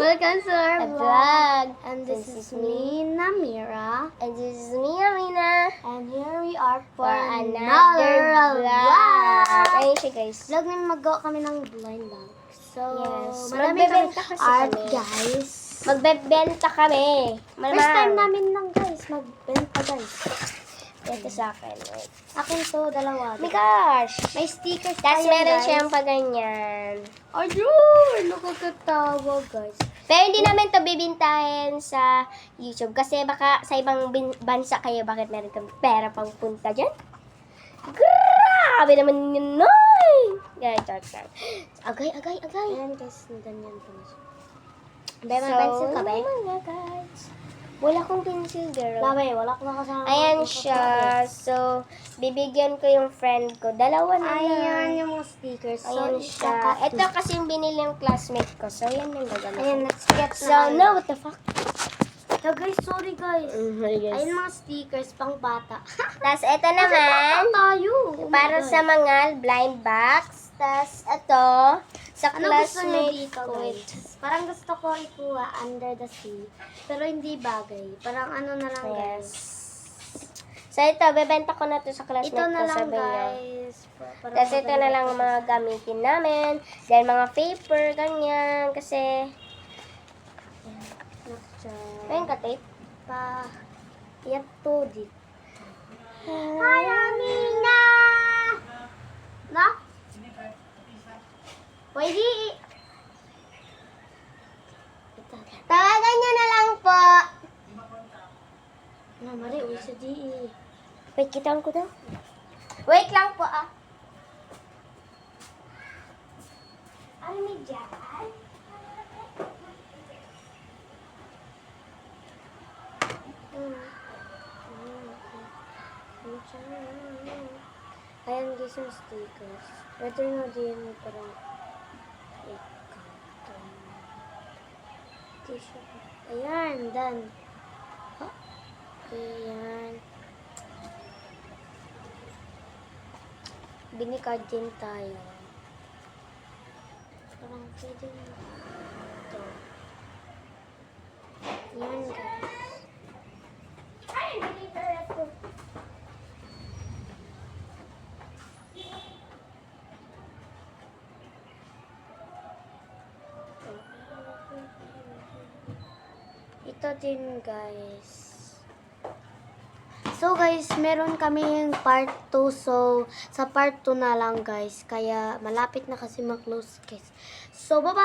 Welcome to our A vlog. vlog. And this is me, Namira. And this is me, Amina. And here we are for another vlog. Ayun siya, guys. Vlog na magawa kami ng blind bag. So, Yes. marami kami Magbebenta kasi art, kami. guys. Magbebenta kami. First time namin lang, guys. Magbenta, guys. Ito sa akin. Wait. Akin to, dalawa. Oh my gosh. May stickers pa Tapos yan, meron guys. siyang paganyan. Ayun! Nakakatawa, guys. Pero hindi namin to bibintahin sa YouTube. Kasi baka sa ibang bansa kayo, bakit meron kami pera pang punta dyan? Grabe naman yun, noy! Guys, agay. Ayan, guys. Ganyan po na siya. May pencil ka ba? Guys. Wala akong pencil, girl. Labi, wala ko nakasama. Ayan siya. So, bibigyan ko yung friend ko. Dalawa na lang. Ayan yung mga stickers. Ayan siya. Ito kasi yung binili yung classmate ko. So, yan yung gagamit. Ayan, let's get So, no, what the fuck? So guys, sorry guys. Ayan mga stickers pang bata. Tapos, ito naman, tayo. para sa mga blind box. Tapos, ito, sa Ano gusto niyo classmate dito ko. guys? Parang gusto ko ikuha under the sea. Pero hindi bagay. Parang ano na lang guys. So, ito, bebenta ko na to sa classmate Ito na ko, lang sabi niya. guys. Parang Tapos, ito na lang ang mga gamitin namin. Dahil mga paper, ganyan. Kasi, ayun ka, tape. Pa, yan to dito. Hi, Amina! Na? Pwede. Tawagan niyo na lang po. Na, mali, uy sa DE. Wait, kitaan ko daw. Wait lang po, ah. Ano ni Jan? Ayan guys yung stickers. Ito na din parang tissue. Ayan, done. Oh, ayan. Binikad din tayo. Parang pwede ito. Ayan guys. Ito din guys. So guys, meron kaming part 2. So, sa part 2 na lang guys. Kaya malapit na kasi mag-close guys. So, bye-bye!